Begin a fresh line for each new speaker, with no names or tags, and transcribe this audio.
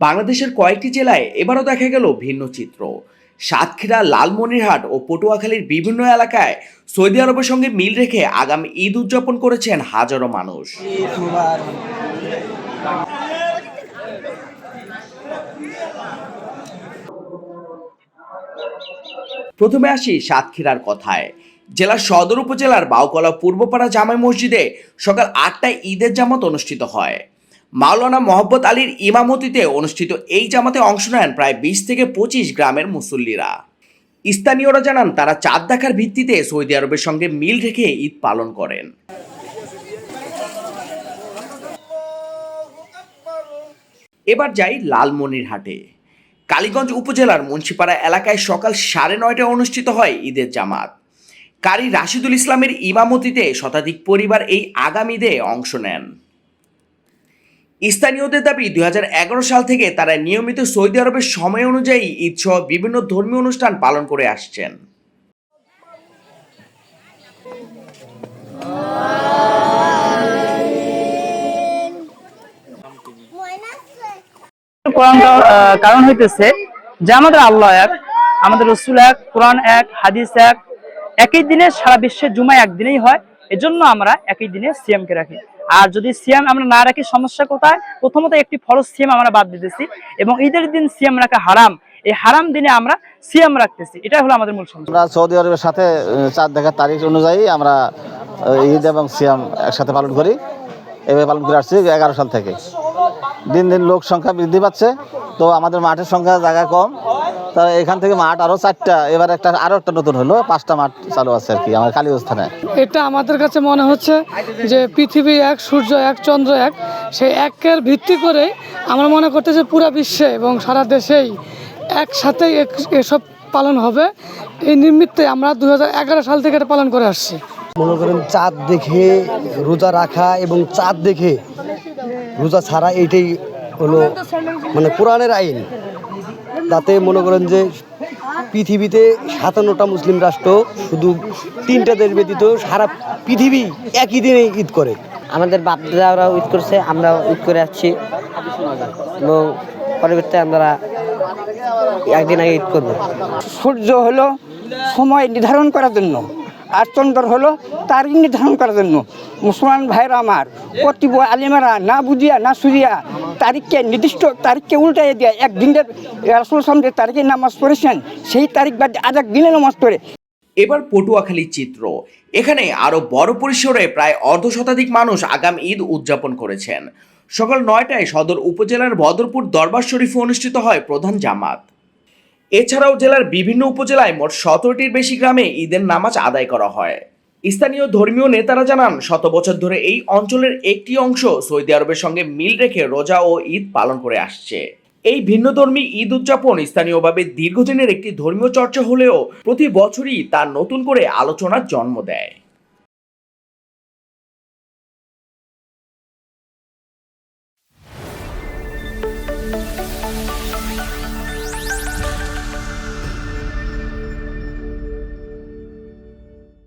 বাংলাদেশের কয়েকটি জেলায় এবারও দেখা গেল ভিন্ন চিত্র। সাতক্ষীরা, লালমনিরহাট ও পটুয়াখালীর বিভিন্ন এলাকায় সৌদি আরবের সঙ্গে মিল রেখে আগামী ঈদ উদযাপন করেছেন হাজারো মানুষ। প্রথমে আসি সাতক্ষীরার কথায়। জেলার সদর উপজেলার বাউকলা পূর্বপাড়া জামাই মসজিদে সকাল ৮টায় ঈদের জামাত অনুষ্ঠিত হয়। মাওলানা মোহাম্মদ আলীর ইমামতিতে অনুষ্ঠিত এই জামাতে অংশ নেন প্রায় ২০ থেকে ২৫ গ্রামের মুসল্লিরা। স্থানীয়রা জানান, তারা চাঁদ দেখার ভিত্তিতে সৌদি আরবের সঙ্গে মিল রেখে ঈদ পালন করেন। এবার যাই লালমনিরহাটে। কালীগঞ্জ উপজেলার মুন্সিপাড়া এলাকায় সকাল ৯:৩০টায় অনুষ্ঠিত হয় ঈদের জামাত। কারি রাশিদুল ইসলামের ইমামতিতে শতাধিক পরিবার এই আগামী ঈদে অংশ নেন। স্থানীয়দের দাবি, ২০১১ সাল থেকে তারা নিয়মিত সৌদি আরবের সময় অনুযায়ী ঈদ সহ বিভিন্ন ধর্মীয় অনুষ্ঠান পালন করে আসছেন।
কারণ হইতেছে যে আমাদের আল্লাহ এক, আমাদের রসুল এক, কোরআন এক, হাদিস এক। একই দিনে সারা বিশ্বের জুমা একদিনেই হয়, এজন্য আমরা একই দিনে সিয়ামকে রাখি। আর যদি সিয়াম আমরা না রাখি, সমস্যা কোথায়? প্রথমত একটি ফরজ সিয়াম আমরা বাদ দিতেছি, এবং ঈদের দিন সিয়াম রাখা হারাম। এই হারাম দিনে আমরা সিয়াম রাখতেছি, এটা হলো আমাদের মূল সমস্যা।
আমরা সৌদি আরবের সাথে চাঁদ দেখার তারিখ অনুযায়ী আমরা ঈদ এবং সিয়াম একসাথে পালন করি। এভাবে পালন করে আসছি 11 সাল থেকে। দিন দিন লোক সংখ্যা বৃদ্ধি পাচ্ছে, তো আমাদের মাঠের সংখ্যা জায়গা কম, তা এখান থেকে মাঠ আরো 4টা, এবার আরো একটা নতুন হলো 5টা মাঠ চালু আছে আর কি আমার কালীগঞ্জ থানায়।
এটা আমাদের কাছে মনে হচ্ছে যে পৃথিবী এক, সূর্য এক, চন্দ্র এক, সেই একের ভিত্তি করে আমরা মনে করতে যে পুরো বিশ্বে এবং সারা দেশেই একসাথেই এসব পালন হবে। এই নিমিত্তে আমরা 2011 সাল থেকে এটা পালন করে আসছি।
মনে করেন চাঁদ দেখে রোজা রাখা এবং চাঁদ দেখে রোজা ছাড়া, এইটাই হলো মানে কোরআনের আইন। তাতে মনে করেন যে পৃথিবীতে 57টা মুসলিম রাষ্ট্র, শুধু 3টা দেশ ব্যতীত সারা পৃথিবী একই দিনে ঈদ করে।
আমাদের বাপ-দাদারাও ঈদ করছে, আমরাও ঈদ করে আসছি, এবং পরবর্তীতে আমরা একদিন আগে ঈদ করবো।
সূর্য হলো সময় নির্ধারণ করার জন্য, আর চন্দ্র হলো তারিখ নির্ধারণ করার জন্য। মুসলমান ভাইরা আমার, কতিব আলিমেরা না বুঝিয়া না সুজিয়া তারিখকে, নির্দিষ্ট তারিখকে উল্টাইয়ে দিয়ে একদিনের রাসূল সামনে তারিখে নামাজ পড়েছেন, সেই তারিখ বাদ আরেক দিনে নামাজ পড়ে।
এবার পটুয়াখালীর চিত্র। এখানে আরো বড় পরিসরে প্রায় অর্ধশতাধিক মানুষ আগামী ঈদ উদযাপন করেছেন। সকাল ৯টায় সদর উপজেলার বদরপুর দরবার শরীফে অনুষ্ঠিত হয় প্রধান জামাত। এছাড়াও জেলার বিভিন্ন উপজেলায় মোট 17টির বেশি গ্রামে ঈদের নামাজ আদায় করা হয়। স্থানীয় ধর্মীয় নেতারা জানান, শত বছর ধরে এই অঞ্চলের একটি অংশ সৌদি আরবের সঙ্গে মিল রেখে রোজা ও ঈদ পালন করে আসছে। এই ভিন্নধর্মী ঈদ উদযাপন স্থানীয়ভাবে দীর্ঘদিনের একটি ধর্মীয় চর্চা হলেও প্রতি বছরই তা নতুন করে আলোচনার জন্ম দেয়।